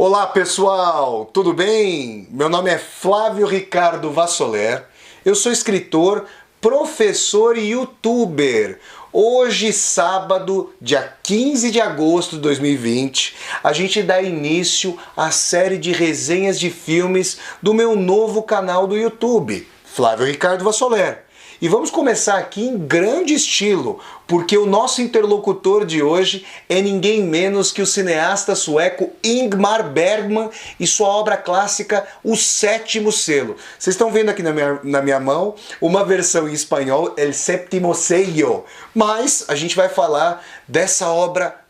Olá pessoal, tudo bem? Meu nome é Flávio Ricardo Vassoler, eu sou escritor, professor e youtuber. Hoje, sábado, dia 15 de agosto de 2020, a gente dá início à série de resenhas de filmes do meu novo canal do YouTube, Flávio Ricardo Vassoler. E vamos começar aqui em grande estilo, porque o nosso interlocutor de hoje é ninguém menos que o cineasta sueco Ingmar Bergman e sua obra clássica O Sétimo Selo. Vocês estão vendo aqui na minha mão uma versão em espanhol, El Séptimo Sello, mas a gente vai falar dessa obra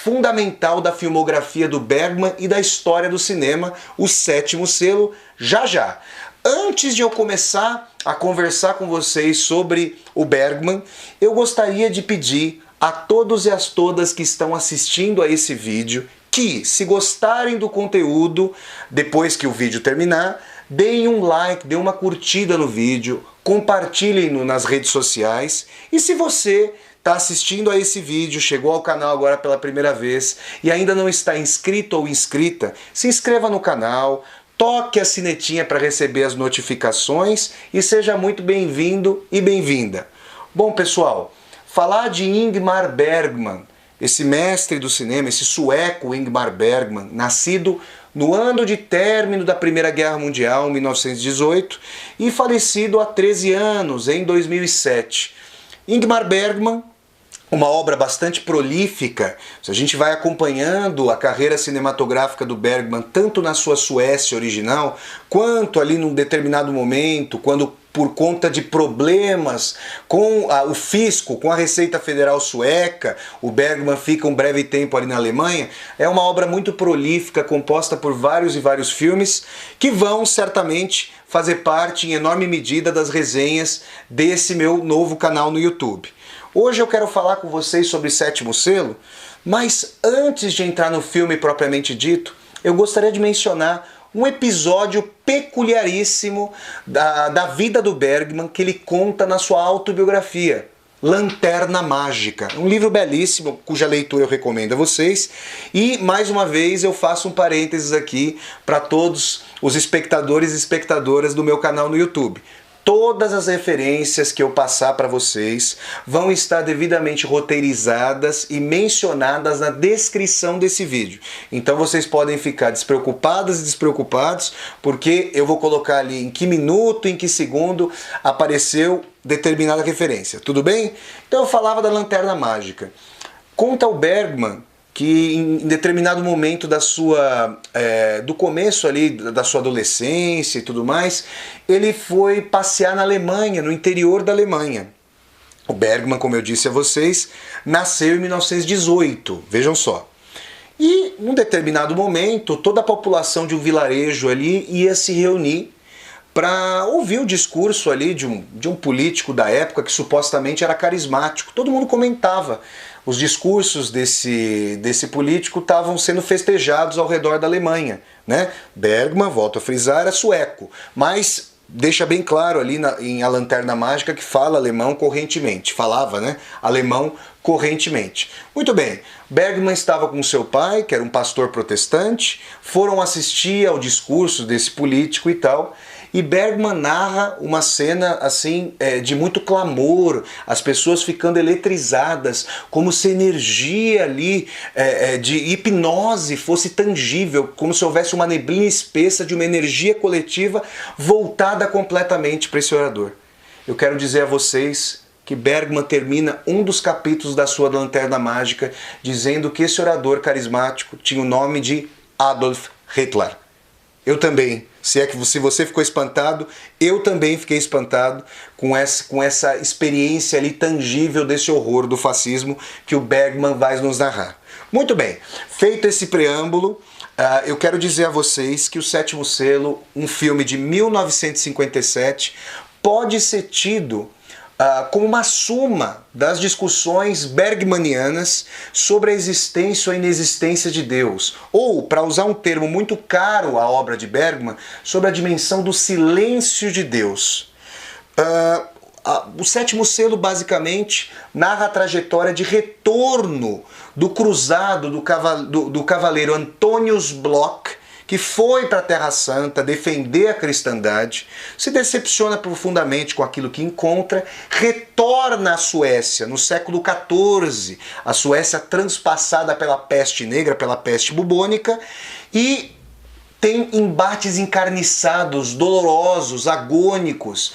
fundamental da filmografia do Bergman e da história do cinema, O Sétimo Selo, já já. Antes de eu começar a conversar com vocês sobre o Bergman, eu gostaria de pedir a todos e as todas que estão assistindo a esse vídeo que, se gostarem do conteúdo, depois que o vídeo terminar, deem um like, deem uma curtida no vídeo, compartilhem-no nas redes sociais e se você está assistindo a esse vídeo, chegou ao canal agora pela primeira vez e ainda não está inscrito ou inscrita, se inscreva no canal, toque a sinetinha para receber as notificações e seja muito bem-vindo e bem-vinda. Bom, pessoal, falar de Ingmar Bergman, esse mestre do cinema, esse sueco Ingmar Bergman, nascido no ano de término da Primeira Guerra Mundial, 1918, e falecido há 13 anos, em 2007. Ingmar Bergman, uma obra bastante prolífica, se a gente vai acompanhando a carreira cinematográfica do Bergman, tanto na sua Suécia original, quanto ali num determinado momento, quando por conta de problemas com o fisco, com a Receita Federal Sueca, o Bergman fica um breve tempo ali na Alemanha, é uma obra muito prolífica, composta por vários e vários filmes, que vão certamente fazer parte em enorme medida das resenhas desse meu novo canal no YouTube. Hoje eu quero falar com vocês sobre Sétimo Selo, mas antes de entrar no filme propriamente dito, eu gostaria de mencionar um episódio peculiaríssimo da vida do Bergman que ele conta na sua autobiografia, Lanterna Mágica, um livro belíssimo, cuja leitura eu recomendo a vocês. E, mais uma vez, eu faço um parênteses aqui para todos os espectadores e espectadoras do meu canal no YouTube. Todas as referências que eu passar para vocês vão estar devidamente roteirizadas e mencionadas na descrição desse vídeo. Então vocês podem ficar despreocupadas e despreocupados, porque eu vou colocar ali em que minuto, em que segundo apareceu determinada referência. Tudo bem? Então eu falava da Lanterna Mágica. Conta o Bergman que em determinado momento do começo ali da sua adolescência e tudo mais, ele foi passear na Alemanha, no interior da Alemanha. O Bergman, como eu disse a vocês, nasceu em 1918, vejam só. E num determinado momento, toda a população de um vilarejo ali ia se reunir para ouvir o discurso ali de um político da época que supostamente era carismático. Todo mundo comentava. Os discursos desse político estavam sendo festejados ao redor da Alemanha, né? Bergman, volto a frisar, era sueco, mas deixa bem claro ali em A Lanterna Mágica que fala alemão correntemente. Falava, né? Alemão correntemente. Muito bem, Bergman estava com seu pai, que era um pastor protestante, foram assistir ao discurso desse político e tal, e Bergman narra uma cena assim de muito clamor, as pessoas ficando eletrizadas, como se a energia ali de hipnose fosse tangível, como se houvesse uma neblina espessa de uma energia coletiva voltada completamente para esse orador. Eu quero dizer a vocês que Bergman termina um dos capítulos da sua Lanterna Mágica dizendo que esse orador carismático tinha o nome de Adolf Hitler. Eu também, se você ficou espantado, eu também fiquei espantado com essa experiência ali tangível desse horror do fascismo que o Bergman vai nos narrar. Muito bem, feito esse preâmbulo, eu quero dizer a vocês que O Sétimo Selo, um filme de 1957, pode ser tido como uma suma das discussões bergmanianas sobre a existência ou a inexistência de Deus, ou, para usar um termo muito caro à obra de Bergman, sobre a dimensão do silêncio de Deus. O sétimo selo basicamente narra a trajetória de retorno do cruzado do cavaleiro Antonius Bloch, que foi para a Terra Santa defender a cristandade, se decepciona profundamente com aquilo que encontra, retorna à Suécia no século XIV, a Suécia transpassada pela peste negra, pela peste bubônica, e tem embates encarniçados, dolorosos, agônicos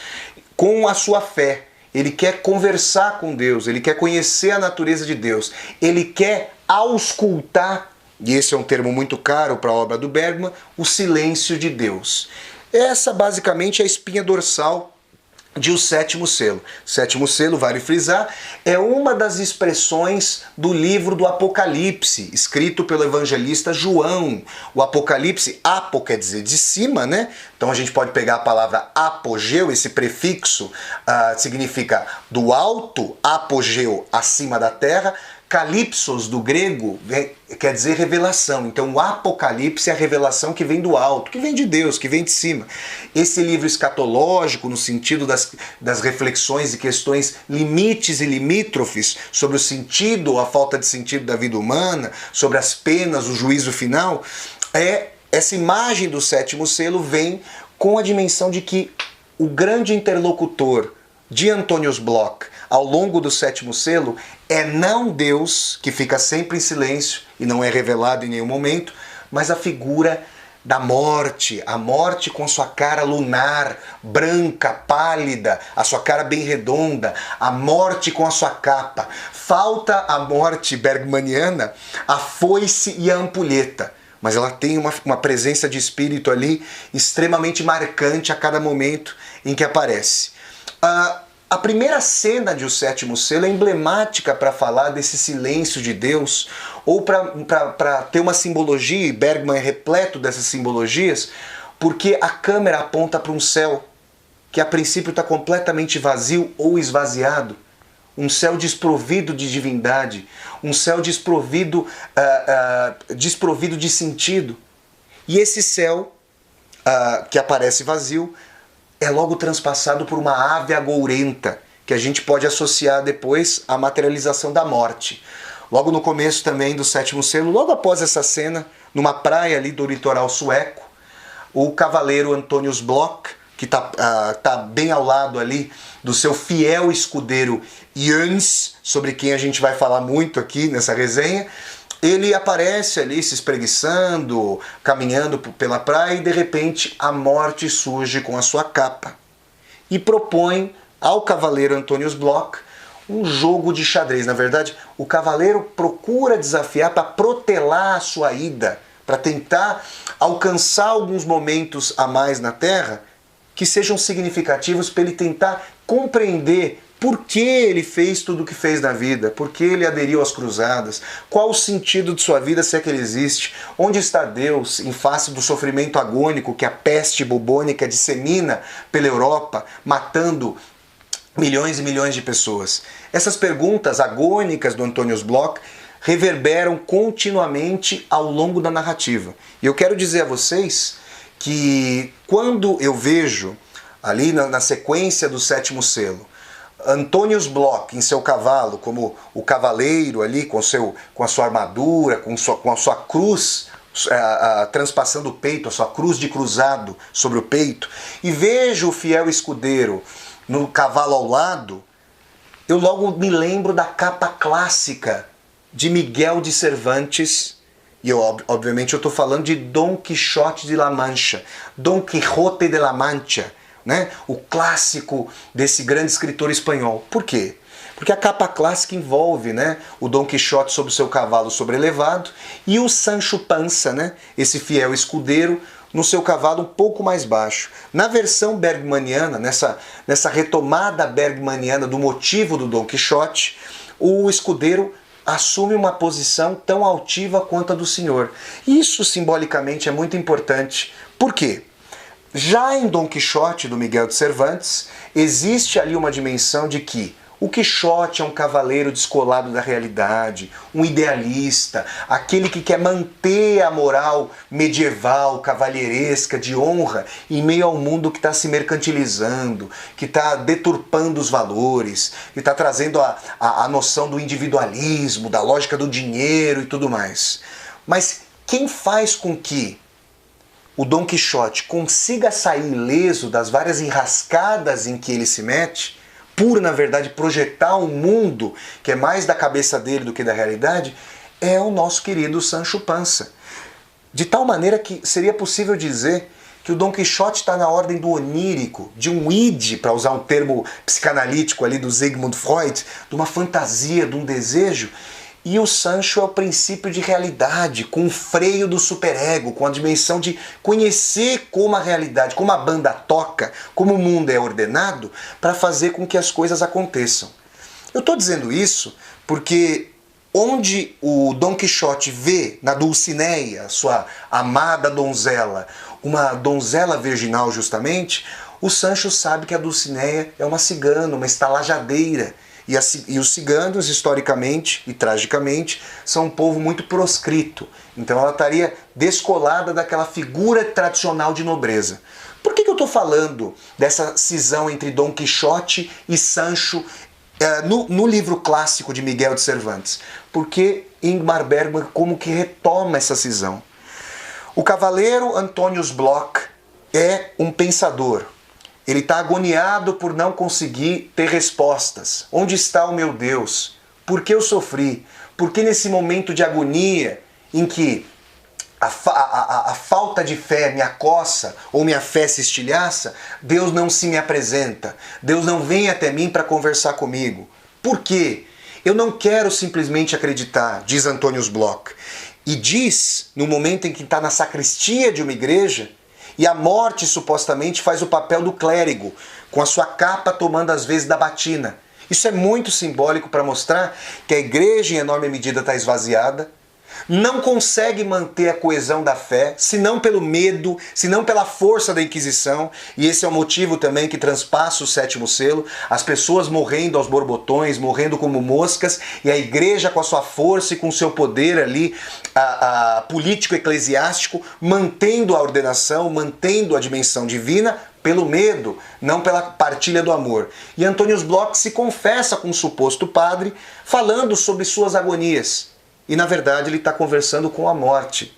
com a sua fé. Ele quer conversar com Deus, ele quer conhecer a natureza de Deus, ele quer auscultar, e esse é um termo muito caro para a obra do Bergman, o silêncio de Deus. Essa basicamente é a espinha dorsal de O Sétimo Selo. Sétimo Selo, vale frisar, é uma das expressões do livro do Apocalipse, escrito pelo evangelista João. O Apocalipse, apo quer dizer de cima, né? Então a gente pode pegar a palavra apogeu, esse prefixo significa do alto, apogeu, acima da terra. Calypsos, do grego, quer dizer revelação. Então o Apocalipse é a revelação que vem do alto, que vem de Deus, que vem de cima. Esse livro escatológico, no sentido das reflexões e questões limites e limítrofes sobre o sentido ou a falta de sentido da vida humana, sobre as penas, o juízo final, essa imagem do sétimo selo vem com a dimensão de que o grande interlocutor de Antonius Bloch ao longo do sétimo selo é não Deus, que fica sempre em silêncio e não é revelado em nenhum momento, mas a figura da morte, a morte com sua cara lunar, branca, pálida, a sua cara bem redonda, a morte com a sua capa. Falta a morte bergmaniana, a foice e a ampulheta, mas ela tem uma presença de espírito ali extremamente marcante a cada momento em que aparece. A primeira cena de O Sétimo Selo é emblemática para falar desse silêncio de Deus, ou para ter uma simbologia, e Bergman é repleto dessas simbologias, porque a câmera aponta para um céu que a princípio está completamente vazio ou esvaziado, um céu desprovido de divindade, um céu desprovido de sentido. E esse céu que aparece vazio é logo transpassado por uma ave agourenta, que a gente pode associar depois à materialização da morte. Logo no começo também do sétimo selo, logo após essa cena, numa praia ali do litoral sueco, o cavaleiro Antonius Bloch, que tá bem ao lado ali do seu fiel escudeiro Jens, sobre quem a gente vai falar muito aqui nessa resenha, ele aparece ali se espreguiçando, caminhando pela praia e de repente a morte surge com a sua capa e propõe ao cavaleiro Antonius Bloch um jogo de xadrez. Na verdade, o cavaleiro procura desafiar para protelar a sua ida, para tentar alcançar alguns momentos a mais na Terra que sejam significativos para ele tentar compreender por que ele fez tudo o que fez na vida, por que ele aderiu às cruzadas, qual o sentido de sua vida, se é que ele existe, onde está Deus em face do sofrimento agônico que a peste bubônica dissemina pela Europa, matando milhões e milhões de pessoas. Essas perguntas agônicas do Antonius Bloch reverberam continuamente ao longo da narrativa. E eu quero dizer a vocês que quando eu vejo ali na sequência do sétimo selo, Antonius Bloch em seu cavalo, como o cavaleiro ali com a sua armadura, com a sua cruz transpassando o peito, a sua cruz de cruzado sobre o peito, e vejo o fiel escudeiro no cavalo ao lado, eu logo me lembro da capa clássica de Miguel de Cervantes, e obviamente eu estou falando de Dom Quixote de La Mancha, Dom Quixote de la Mancha, né? O clássico desse grande escritor espanhol. Por quê? Porque a capa clássica envolve, né, o Dom Quixote sobre o seu cavalo sobrelevado e o Sancho Panza, né, esse fiel escudeiro, no seu cavalo um pouco mais baixo. Na versão bergmaniana, nessa retomada bergmaniana do motivo do Dom Quixote, o escudeiro assume uma posição tão altiva quanto a do senhor. Isso simbolicamente é muito importante. Por quê? Já em Dom Quixote, do Miguel de Cervantes, existe ali uma dimensão de que O Quixote é um cavaleiro descolado da realidade, um idealista, aquele que quer manter a moral medieval, cavalheiresca, de honra, em meio ao mundo que está se mercantilizando, que está deturpando os valores, que está trazendo a noção do individualismo, da lógica do dinheiro e tudo mais. Mas quem faz com que o Dom Quixote consiga sair ileso das várias enrascadas em que ele se mete, por, na verdade, projetar um mundo que é mais da cabeça dele do que da realidade, é o nosso querido Sancho Panza. De tal maneira que seria possível dizer que o Dom Quixote está na ordem do onírico, de um id, para usar um termo psicanalítico ali do Sigmund Freud, de uma fantasia, de um desejo, e o Sancho é o princípio de realidade, com o freio do superego, com a dimensão de conhecer como a realidade, como a banda toca, como o mundo é ordenado, para fazer com que as coisas aconteçam. Eu estou dizendo isso porque onde o Dom Quixote vê na Dulcinea, sua amada donzela, uma donzela virginal justamente, o Sancho sabe que a Dulcinea é uma cigana, uma estalajadeira. E os ciganos, historicamente e tragicamente, são um povo muito proscrito. Então ela estaria descolada daquela figura tradicional de nobreza. Por que eu estou falando dessa cisão entre Dom Quixote e Sancho no livro clássico de Miguel de Cervantes? Porque Ingmar Bergman como que retoma essa cisão. O cavaleiro Antonius Bloch é um pensador. Ele está agoniado por não conseguir ter respostas. Onde está o meu Deus? Por que eu sofri? Por que nesse momento de agonia em que a falta de fé me acossa ou minha fé se estilhaça, Deus não se me apresenta? Deus não vem até mim para conversar comigo? Por quê? Eu não quero simplesmente acreditar, diz Antonius Bloch. E diz, no momento em que está na sacristia de uma igreja, e a morte supostamente faz o papel do clérigo, com a sua capa tomando às vezes da batina. Isso é muito simbólico para mostrar que a igreja em enorme medida está esvaziada, não consegue manter a coesão da fé, se não pelo medo, se não pela força da Inquisição, e esse é o motivo também que transpassa o sétimo selo, as pessoas morrendo aos borbotões, morrendo como moscas, e a igreja com a sua força e com o seu poder ali, político-eclesiástico, mantendo a ordenação, mantendo a dimensão divina, pelo medo, não pela partilha do amor. E Antonius Bloch se confessa com um suposto padre, falando sobre suas agonias. E na verdade ele está conversando com a morte.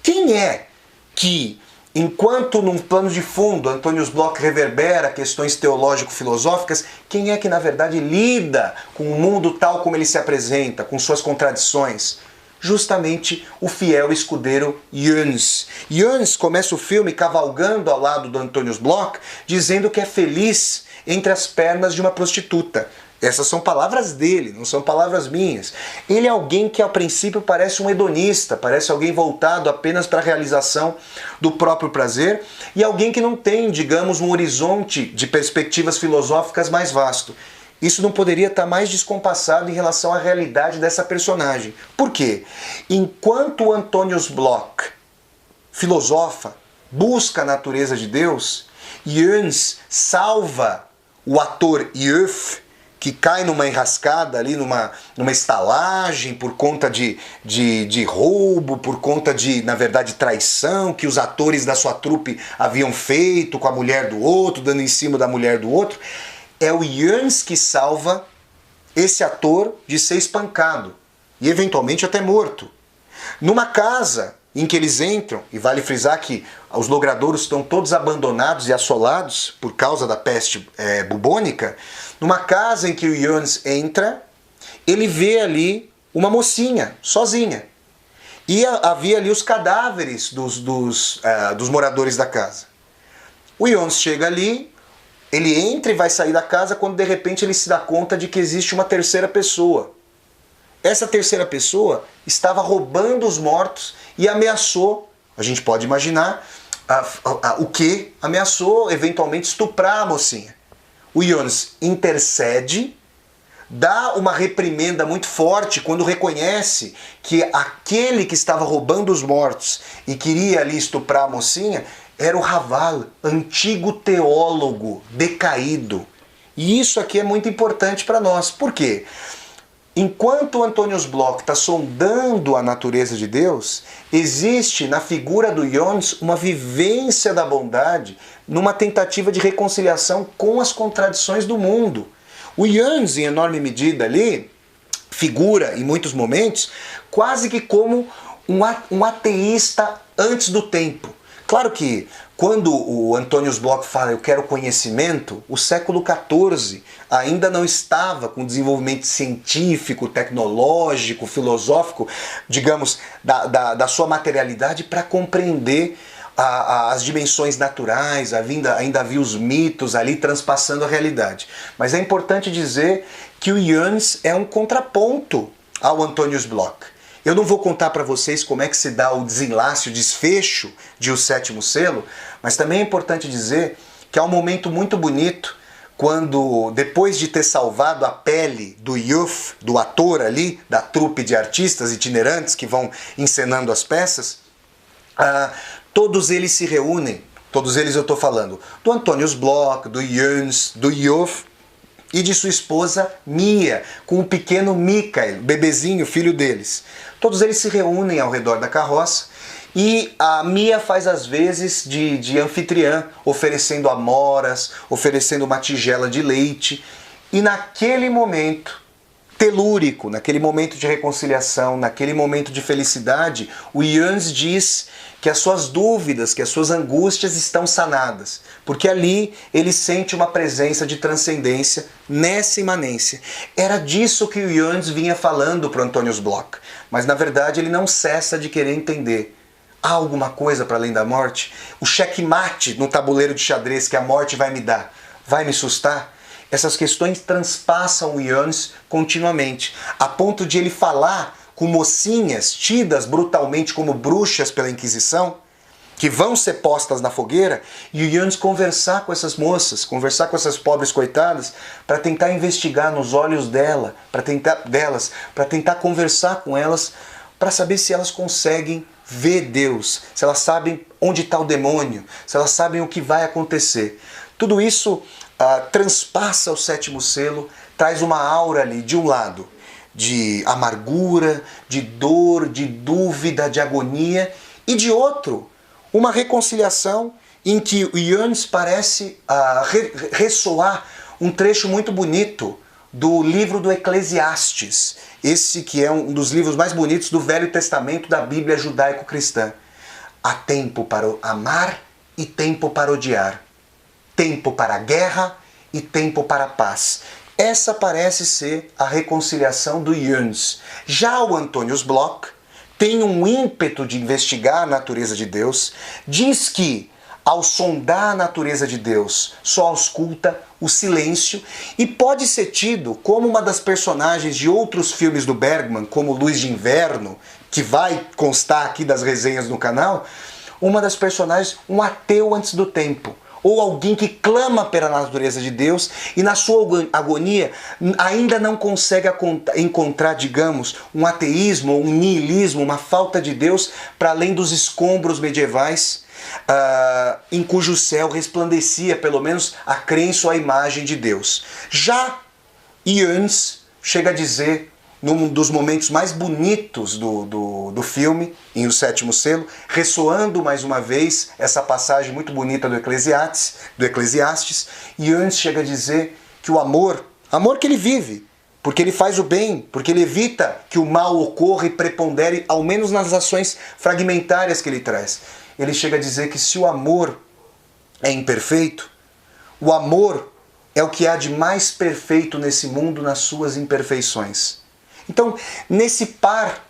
Quem é que, enquanto num plano de fundo Antonius Bloch reverbera questões teológico-filosóficas, quem é que na verdade lida com o mundo tal como ele se apresenta, com suas contradições? Justamente o fiel escudeiro Jöns. Jöns começa o filme cavalgando ao lado do Antonius Bloch, dizendo que é feliz entre as pernas de uma prostituta. Essas são palavras dele, não são palavras minhas. Ele é alguém que, a princípio, parece um hedonista, parece alguém voltado apenas para a realização do próprio prazer e alguém que não tem, digamos, um horizonte de perspectivas filosóficas mais vasto. Isso não poderia estar mais descompassado em relação à realidade dessa personagem. Por quê? Enquanto Antonius Bloch filosofa, busca a natureza de Deus, Jöns salva o ator Iöf, que cai numa enrascada ali, numa estalagem por conta de roubo, por conta de, na verdade, traição que os atores da sua trupe haviam feito com a mulher do outro, dando em cima da mulher do outro. É o Jöns que salva esse ator de ser espancado e eventualmente até morto. Numa casa em que eles entram, e vale frisar que os logradouros estão todos abandonados e assolados por causa da peste bubônica, numa casa em que o Jöns entra, ele vê ali uma mocinha, sozinha. E havia ali os cadáveres dos moradores da casa. O Jöns chega ali, ele entra e vai sair da casa quando de repente ele se dá conta de que existe uma terceira pessoa. Essa terceira pessoa estava roubando os mortos e ameaçou, a gente pode imaginar, o que ameaçou eventualmente estuprar a mocinha. O Jöns intercede, dá uma reprimenda muito forte quando reconhece que aquele que estava roubando os mortos e queria ali estuprar a mocinha era o Raval, antigo teólogo decaído. E isso aqui é muito importante para nós. Por quê? Enquanto o Antonius Bloch está sondando a natureza de Deus, existe na figura do Ioannis uma vivência da bondade numa tentativa de reconciliação com as contradições do mundo. O Ioannis, em enorme medida ali, figura, em muitos momentos, quase que como um ateísta antes do tempo. Claro que quando o Antonius Bloch fala eu quero conhecimento, o século XIV ainda não estava com desenvolvimento científico, tecnológico, filosófico, digamos, da sua materialidade para compreender as dimensões naturais, ainda havia os mitos ali transpassando a realidade. Mas é importante dizer que o Ioannis é um contraponto ao Antonius Bloch. Eu não vou contar para vocês como é que se dá o desenlace, o desfecho de O Sétimo Selo, mas também é importante dizer que há um momento muito bonito quando, depois de ter salvado a pele do Yuf, do ator ali, da trupe de artistas itinerantes que vão encenando as peças, todos eles se reúnem, todos eles eu estou falando, do Antonius Bloch, do Ioannis, do Yuf, e de sua esposa Mia, com o pequeno Michael, bebezinho, filho deles. Todos eles se reúnem ao redor da carroça e a Mia faz as vezes de anfitriã, oferecendo amoras, oferecendo uma tigela de leite. E naquele momento telúrico, naquele momento de reconciliação, naquele momento de felicidade, o Ioannis diz que as suas dúvidas, que as suas angústias estão sanadas, porque ali ele sente uma presença de transcendência nessa imanência. Era disso que o Ioannis vinha falando para o Antonius Bloch, mas na verdade ele não cessa de querer entender. Há alguma coisa para além da morte? O checkmate no tabuleiro de xadrez que a morte vai me dar, vai me sustar? Essas questões transpassam o Ioannis continuamente, a ponto de ele falar com mocinhas tidas brutalmente como bruxas pela Inquisição, que vão ser postas na fogueira, e o Ioannis conversar com essas moças, conversar com essas pobres coitadas, para tentar investigar nos olhos delas, para tentar conversar com elas, para saber se elas conseguem ver Deus, se elas sabem onde está o demônio, se elas sabem o que vai acontecer. Tudo isso transpassa o sétimo selo, traz uma aura ali, de um lado, de amargura, de dor, de dúvida, de agonia, e de outro, uma reconciliação em que o Ioannis parece ressoar um trecho muito bonito do livro do Eclesiastes, esse que é um dos livros mais bonitos do Velho Testamento da Bíblia judaico-cristã. Há tempo para amar e tempo para odiar, tempo para a guerra e tempo para a paz. Essa parece ser a reconciliação do Ioannis. Já o Antonius Bloch tem um ímpeto de investigar a natureza de Deus, diz que, ao sondar a natureza de Deus, só ausculta o silêncio e pode ser tido como uma das personagens de outros filmes do Bergman, como Luz de Inverno, que vai constar aqui das resenhas no canal, uma das personagens, um ateu antes do tempo, ou alguém que clama pela natureza de Deus e na sua agonia ainda não consegue encontrar, digamos, um ateísmo ou um niilismo, uma falta de Deus para além dos escombros medievais em cujo céu resplandecia pelo menos a crença ou a imagem de Deus. Já Ioannis chega a dizer, num dos momentos mais bonitos do filme, em O Sétimo Selo, ressoando mais uma vez essa passagem muito bonita do Eclesiastes, Ioannis chega a dizer que o amor que ele vive, porque ele faz o bem, porque ele evita que o mal ocorra e prepondere, ao menos nas ações fragmentárias que ele traz. Ele chega a dizer que se o amor é imperfeito, o amor é o que há de mais perfeito nesse mundo nas suas imperfeições. Então, nesse par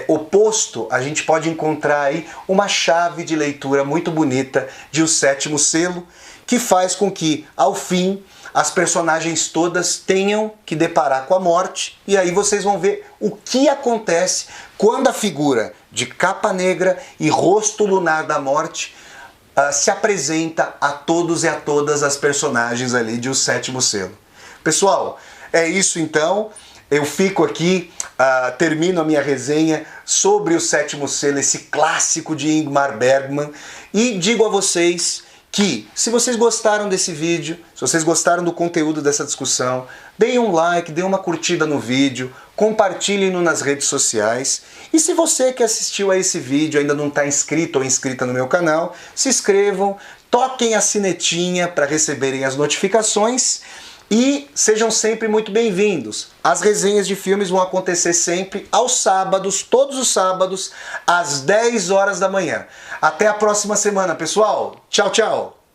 oposto, a gente pode encontrar aí uma chave de leitura muito bonita de O Sétimo Selo, que faz com que, ao fim, as personagens todas tenham que deparar com a morte, e aí vocês vão ver o que acontece quando a figura de capa negra e rosto lunar da morte se apresenta a todos e a todas as personagens ali de O Sétimo Selo. Pessoal, é isso então. Eu fico aqui, termino a minha resenha sobre O Sétimo Selo, esse clássico de Ingmar Bergman, e digo a vocês que, se vocês gostaram desse vídeo, se vocês gostaram do conteúdo dessa discussão, deem um like, deem uma curtida no vídeo, compartilhem-no nas redes sociais. E se você que assistiu a esse vídeo ainda não está inscrito ou inscrita no meu canal, se inscrevam, toquem a sinetinha para receberem as notificações e sejam sempre muito bem-vindos. As resenhas de filmes vão acontecer sempre aos sábados, todos os sábados, às 10 horas da manhã. Até a próxima semana, pessoal. Tchau, tchau.